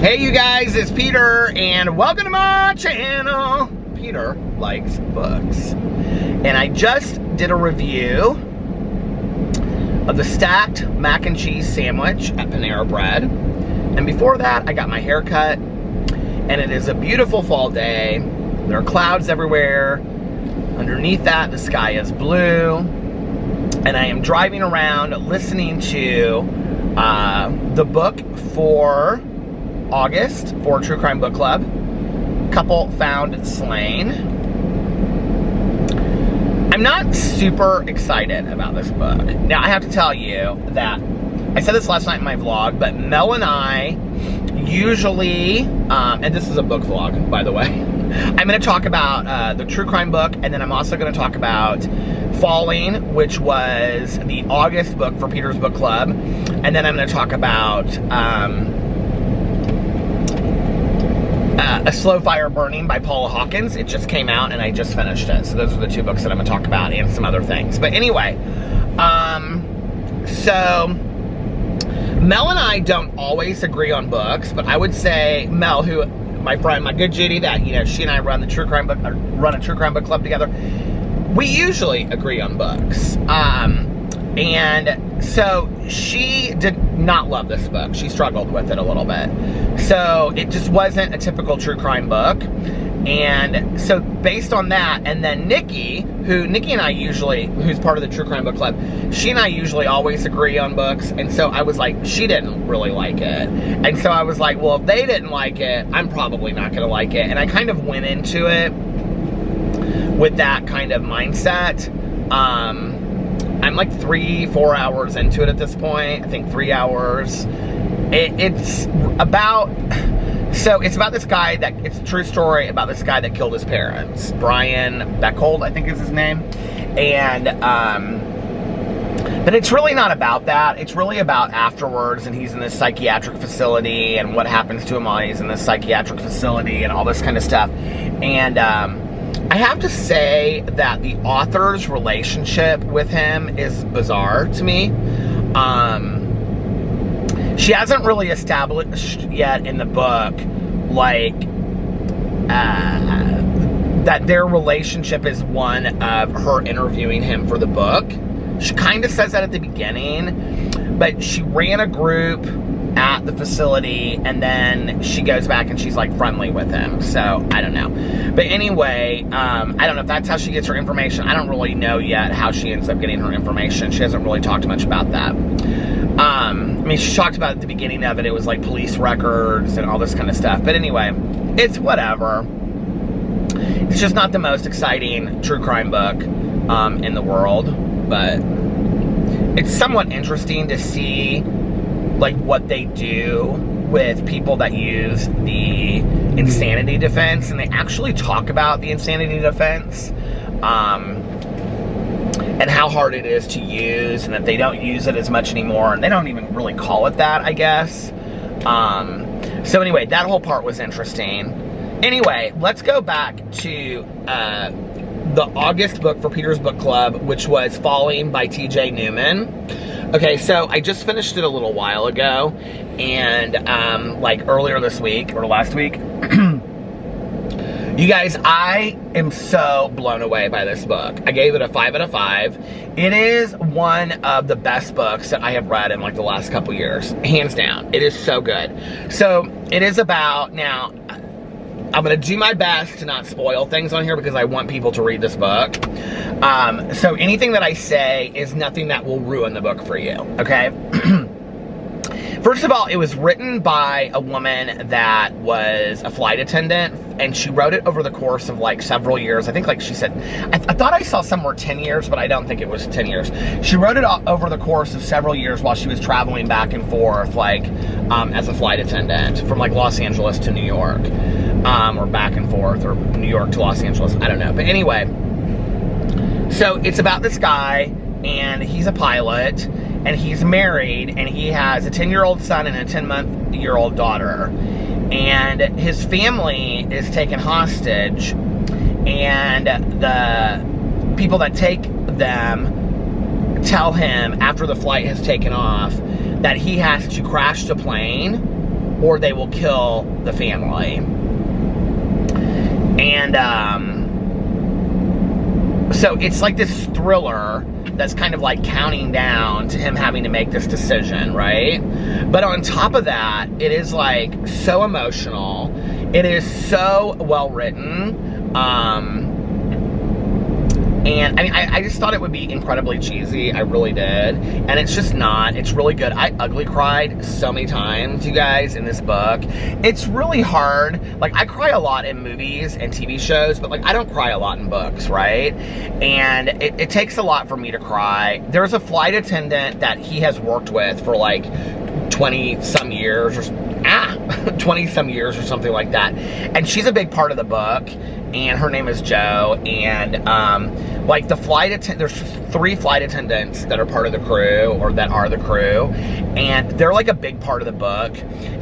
Hey you guys, it's Peter and welcome to my channel. Peter likes books. And I just did a review of the stacked mac and cheese sandwich at Panera Bread. And before that, I got my hair cut. And it is a beautiful fall day. There are clouds everywhere. Underneath that, the sky is blue. And I am driving around listening to the book for August for True Crime Book Club, Couple Found Slain. I'm not super excited about this book. Now, I have to tell you that, I said this last night in my vlog, but Mel and I usually, and this is a book vlog, by the way, I'm going to talk about the true crime book, and then I'm also going to talk about Falling, which was the August book for Peter's Book Club, and then I'm going to talk about A Slow Fire Burning by Paula Hawkins. It just came out and I just finished it. So those are the two books that I'm going to talk about and some other things. But anyway, so Mel and I don't always agree on books, but I would say Mel, who, my friend, my good Judy, that, you know, she and I run a True Crime Book Club together, we usually agree on books. And so she did not love this book. She struggled with it a little bit. So it just wasn't a typical true crime book. And so based on that, and then Nikki and I usually, who's part of the True Crime Book Club, she and I usually always agree on books. And so I was like, she didn't really like it. And so I was like, well, if they didn't like it, I'm probably not going to like it. And I kind of went into it with that kind of mindset. I'm like 3-4 hours into it at this point. I think 3 hours. It's about this guy that, it's a true story about this guy that killed his parents. Brian Beckhold, I think is his name. And, but it's really not about that. It's really about afterwards, and he's in this psychiatric facility and what happens to him while he's in this psychiatric facility and all this kind of stuff. And, I have to say that the author's relationship with him is bizarre to me. She hasn't really established yet in the book, like, that their relationship is one of her interviewing him for the book. She kind of says that at the beginning, but she ran a group at the facility, and then she goes back and she's like friendly with him. So I don't know, but anyway, I don't know if that's how she gets her information. I don't really know yet how she ends up getting her information. She hasn't really talked much about that. I mean, she talked about at the beginning of it, it was like police records and all this kind of stuff, but anyway, it's whatever. It's just not the most exciting true crime book in the world, but it's somewhat interesting to see like what they do with people that use the insanity defense, and they actually talk about the insanity defense and how hard it is to use, and that they don't use it as much anymore, and they don't even really call it that, I guess. So anyway, that whole part was interesting. Anyway, let's go back to the August book for Peter's Book Club, which was Falling by T.J. Newman. Okay, so I just finished it a little while ago, and like earlier this week, or last week. You guys, I am so blown away by this book. I gave it a 5 out of 5. It is one of the best books that I have read in like the last couple years, hands down. It is so good. So it is about, now, I'm going to do my best to not spoil things on here because I want people to read this book. So anything that I say is nothing that will ruin the book for you, okay? First of all, it was written by a woman that was a flight attendant, and she wrote it over the course of like several years. I think, like she said, I thought I saw somewhere 10 years, but I don't think it was 10 years. She wrote it over the course of several years while she was traveling back and forth, like, as a flight attendant from like Los Angeles to New York, or back and forth, or New York to Los Angeles, I don't know. But anyway, so it's about this guy, and he's a pilot, and he's married, and he has a 10-year-old son and a 10-month-old daughter. And his family is taken hostage, and the people that take them tell him after the flight has taken off that he has to crash the plane or they will kill the family. And so it's like this thriller that's kind of like counting down to him having to make this decision, right? But on top of that, it is like so emotional. It is so well written. And I mean, I just thought it would be incredibly cheesy. I really did. And it's just not. It's really good. I ugly cried so many times, you guys, in this book. It's really hard. Like, I cry a lot in movies and TV shows, but like, I don't cry a lot in books, right? And it takes a lot for me to cry. There's a flight attendant that he has worked with for like 20 some years or 20 some years or something like that. And she's a big part of the book. And her name is Jo, and like the flight attendant, there's 3 flight attendants that are part of the crew, or that are the crew, and they're like a big part of the book.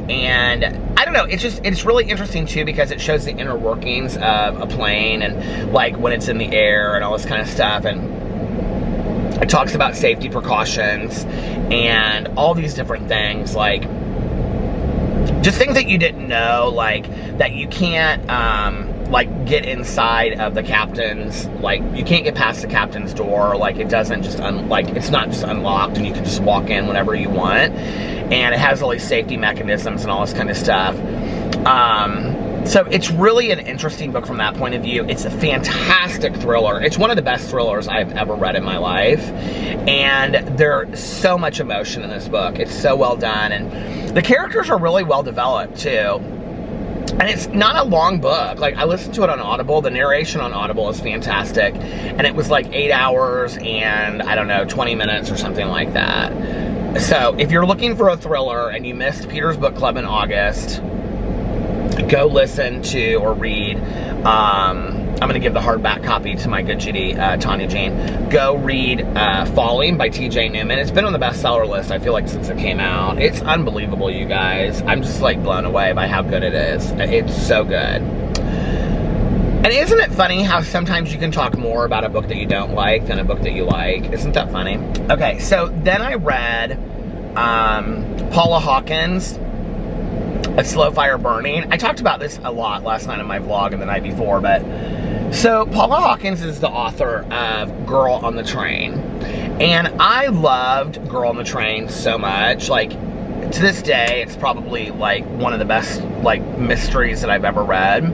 And I don't know, it's really interesting too, because it shows the inner workings of a plane, and like when it's in the air and all this kind of stuff, and it talks about safety precautions and all these different things, like just things that you didn't know, like that you can't like get inside of the captain's, like you can't get past the captain's door, like it doesn't just like it's not just unlocked and you can just walk in whenever you want, and it has all these safety mechanisms and all this kind of stuff. So it's really an interesting book from that point of view. It's a fantastic thriller. It's one of the best thrillers I've ever read in my life, and there's so much emotion in this book. It's so well done, and the characters are really well developed too. And it's not a long book. Like, I listened to it on Audible. The narration on Audible is fantastic. And it was like 8 hours and, I don't know, 20 minutes or something like that. So, if you're looking for a thriller and you missed Peter's Book Club in August, go listen to or read. I'm going to give the hardback copy to my good Judy, Tanya Jean. Go read Falling by T.J. Newman. It's been on the bestseller list, I feel like, since it came out. It's unbelievable, you guys. I'm just, like, blown away by how good it is. It's so good. And isn't it funny how sometimes you can talk more about a book that you don't like than a book that you like? Isn't that funny? Okay, so then I read Paula Hawkins' A Slow Fire Burning. I talked about this a lot last night on my vlog and the night before, but so Paula Hawkins is the author of Girl on the Train, and I loved Girl on the Train so much. Like, to this day, it's probably like one of the best like mysteries that I've ever read.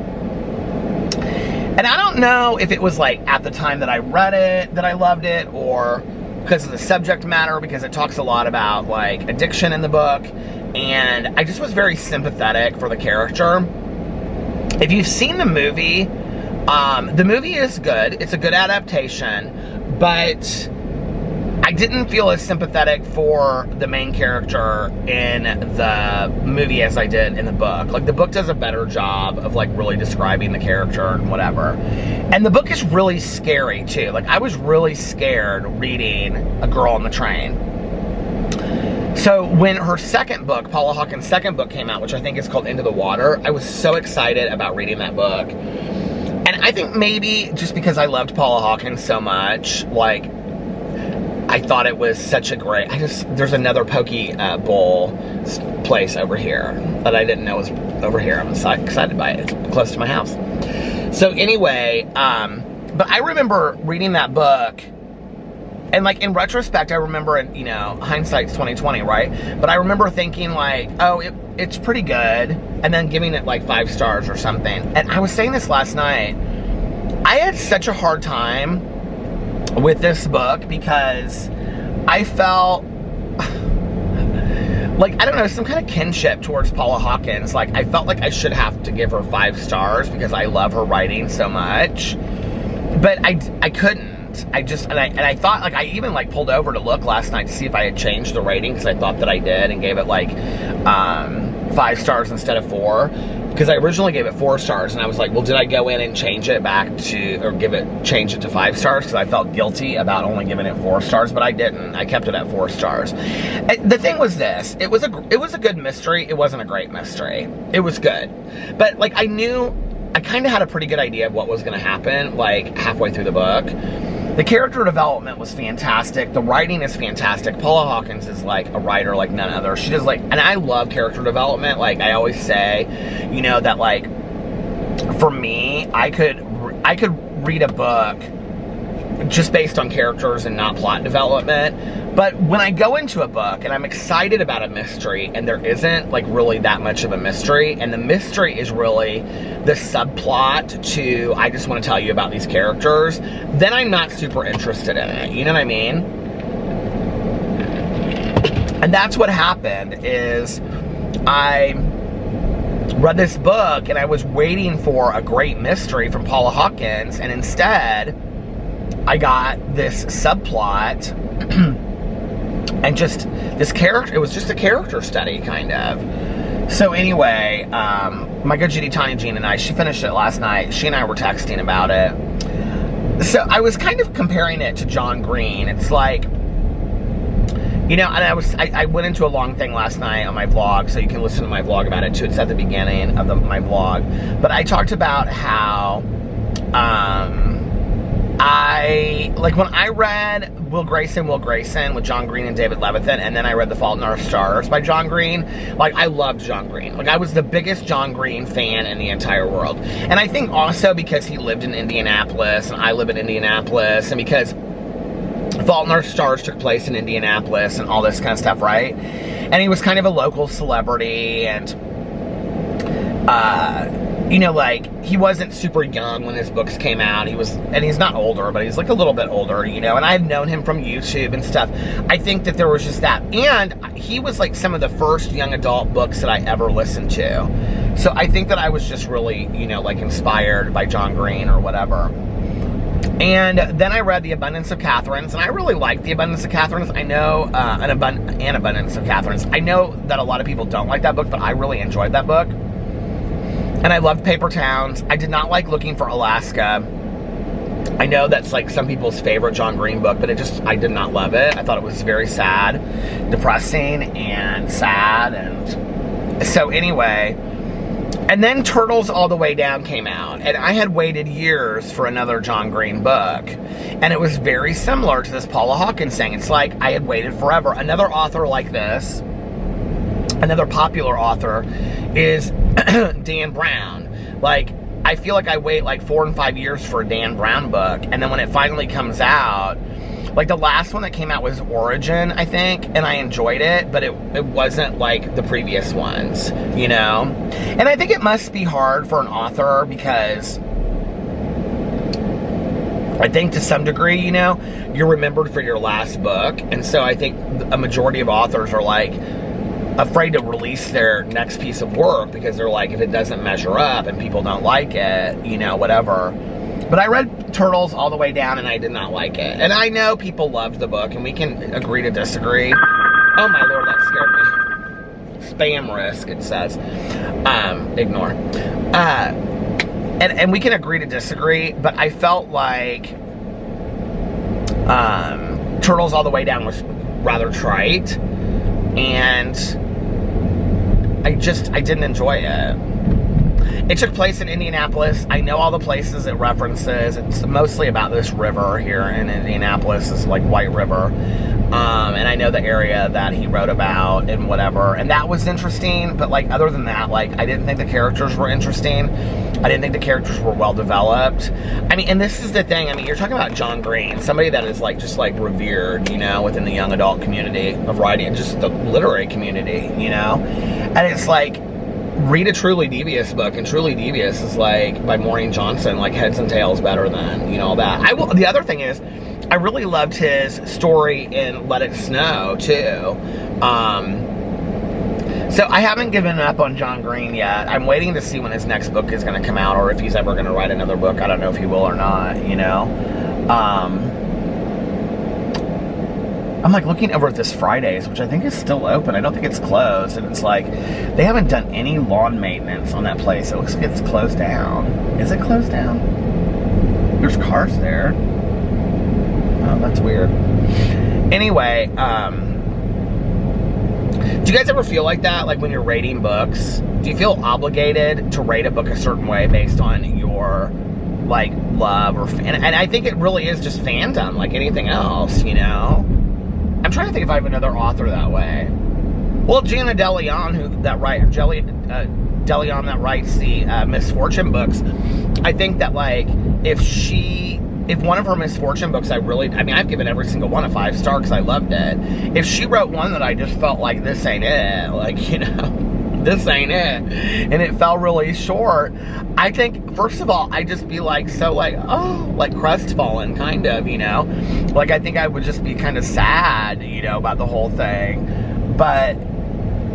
And I don't know if it was like at the time that I read it that I loved it, or because of the subject matter, because it talks a lot about like addiction in the book. And I just was very sympathetic for the character. If you've seen the movie is good. It's a good adaptation, but I didn't feel as sympathetic for the main character in the movie as I did in the book. Like, the book does a better job of like really describing the character and whatever. And the book is really scary too. Like, I was really scared reading A Girl on the Train. So when her second book, Paula Hawkins' second book came out, which I think is called Into the Water, I was so excited about reading that book. And I think maybe just because I loved Paula Hawkins so much, like, I thought it was such a great, there's another poke bowl place over here that I didn't know was over here. I'm excited by it. It's close to my house. So anyway, but I remember reading that book, and like in retrospect, I remember, you know, hindsight's 20/20, right? But I remember thinking like, oh, it's pretty good, and then giving it like 5 stars or something. And I was saying this last night, I had such a hard time with this book because I felt like, I don't know, some kind of kinship towards Paula Hawkins. Like, I felt like I should have to give her 5 stars because I love her writing so much, but I couldn't. I thought, like, I even like pulled over to look last night to see if I had changed the rating, because I thought that I did, and gave it like 5 stars instead of 4, because I originally gave it 4 stars, and I was like, well, did I go in and change it back to, or change it to 5 stars, because I felt guilty about only giving it 4 stars, but I didn't. I kept it at 4 stars. The thing was this, it was a good mystery. It wasn't a great mystery. It was good, but like, I kind of had a pretty good idea of what was going to happen like halfway through the book. The character development was fantastic. The writing is fantastic. Paula Hawkins is like a writer like none other. She does like, and I love character development. Like I always say, you know, that like for me, I could read a book just based on characters and not plot development. But when I go into a book and I'm excited about a mystery and there isn't like really that much of a mystery, and the mystery is really the subplot to I just want to tell you about these characters, then I'm not super interested in it. You know what I mean? And that's what happened is I read this book and I was waiting for a great mystery from Paula Hawkins, and instead I got this subplot and just this character, it was just a character study kind of. So anyway, my good Judy Tanya Jean and I, she finished it last night. She and I were texting about it. So I was kind of comparing it to John Green. It's like, you know, and I went into a long thing last night on my vlog, so you can listen to my vlog about it too. It's at the beginning of my vlog. But I talked about how, like when I read Will Grayson with John Green and David Levithan, and then I read The Fault in Our Stars by John Green, like I loved John Green. Like I was the biggest John Green fan in the entire world. And I think also because he lived in Indianapolis and I live in Indianapolis, and because Fault in Our Stars took place in Indianapolis and all this kind of stuff, right? And he was kind of a local celebrity, and you know, like, he wasn't super young when his books came out. And he's not older, but he's like a little bit older, you know, and I had known him from YouTube and stuff. I think that there was just that, and he was like some of the first young adult books that I ever listened to. So I think that I was just really, you know, like inspired by John Green or whatever. And then I read The Abundance of Catherines, and I really liked The Abundance of Catherines. I know, An Abundance of Catherines. I know that a lot of people don't like that book, but I really enjoyed that book. And I loved Paper Towns. I did not like Looking for Alaska. I know that's like some people's favorite John Green book, but I did not love it. I thought it was very sad, depressing, and sad. And so anyway, and then Turtles All the Way Down came out, and I had waited years for another John Green book, and it was very similar to this Paula Hawkins thing. It's like I had waited forever. Another author like this, another popular author, is Dan Brown. Like, I feel like I wait like 4 and 5 years for a Dan Brown book, and then when it finally comes out, like the last one that came out was Origin, I think, and I enjoyed it, but it wasn't like the previous ones, you know? And I think it must be hard for an author because I think to some degree, you know, you're remembered for your last book, and so I think a majority of authors are like afraid to release their next piece of work because they're like, if it doesn't measure up and people don't like it, you know, whatever. But I read Turtles All the Way Down, and I did not like it. And I know people loved the book, and we can agree to disagree. Oh my Lord, that scared me. Spam risk, it says. Ignore. And we can agree to disagree, but I felt like Turtles All the Way Down was rather trite, and I didn't enjoy it. It took place in Indianapolis. I know all the places it references. It's mostly about this river here in Indianapolis, this like White River. And I know the area that he wrote about and whatever. And that was interesting, but like other than that, like I didn't think the characters were interesting. I didn't think the characters were well developed. I mean, and this is the thing. I mean, you're talking about John Green, somebody that is like just like revered, you know, within the young adult community of writing and just the literary community, you know. And it's like, read a Truly Devious book, and Truly Devious is like by Maureen Johnson, like heads and tails better than, you know, all that. The other thing is, I really loved his story in Let It Snow too. So I haven't given up on John Green yet. I'm waiting to see when his next book is going to come out, or if he's ever going to write another book. I don't know if he will or not, you know. I'm like looking over at this Fridays, which I think is still open. I don't think it's closed. And it's like, they haven't done any lawn maintenance on that place. It looks like it's closed down. Is it closed down? There's cars there. Oh, that's weird. Anyway, do you guys ever feel like that? Like when you're rating books, do you feel obligated to rate a book a certain way based on your like love or and I think it really is just fandom like anything else, you know. I'm trying to think if I have another author that way. Well, Jana DeLeon, that writes the Misfortune books. I think that like if one of her Misfortune books I've given every single one a 5 star because I loved it. If she wrote one that I just felt like this ain't it, like, you know, this ain't it, and it fell really short, I think, first of all, I'd just be like, so like, oh, like crestfallen, kind of, you know, like I think I would just be kind of sad, you know, about the whole thing, but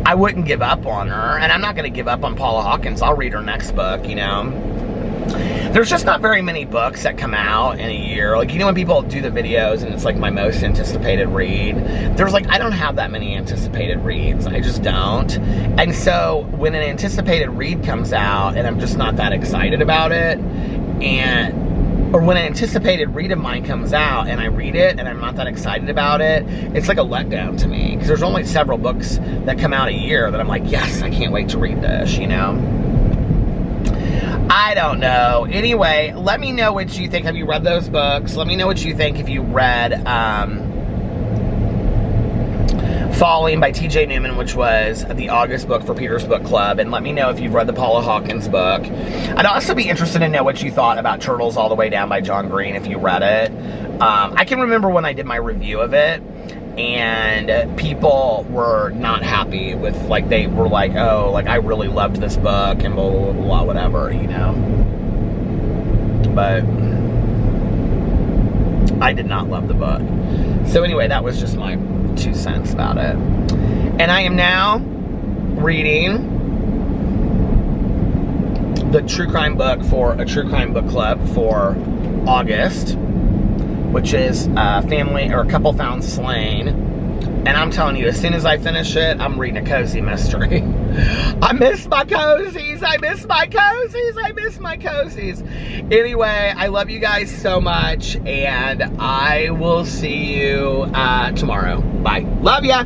I wouldn't give up on her, and I'm not going to give up on Paula Hawkins. I'll read her next book, you know. There's just not very many books that come out in a year. Like, you know, when people do the videos and it's like my most anticipated read, there's like, I don't have that many anticipated reads. I just don't. And so when an anticipated read comes out and I'm just not that excited about it, or when an anticipated read of mine comes out and I read it and I'm not that excited about it, it's like a letdown to me. Because there's only several books that come out a year that I'm like, yes, I can't wait to read this, you know? I don't know. Anyway, let me know what you think. Have you read those books? Let me know what you think if you read Falling by T.J. Newman, which was the August book for Peter's Book Club. And let me know if you've read the Paula Hawkins book. I'd also be interested to know what you thought about Turtles All the Way Down by John Green, if you read it. I can remember when I did my review of it, and people were not happy with, like, they were like, oh, like, I really loved this book, and blah, blah, blah, blah, whatever, you know. But I did not love the book. So anyway, that was just my 2 cents about it. And I am now reading the true crime book for a true crime book club for August, which is a couple found slain. And I'm telling you, as soon as I finish it, I'm reading a cozy mystery. I miss my cozies. I miss my cozies. I miss my cozies. Anyway, I love you guys so much, and I will see you tomorrow. Bye. Love ya.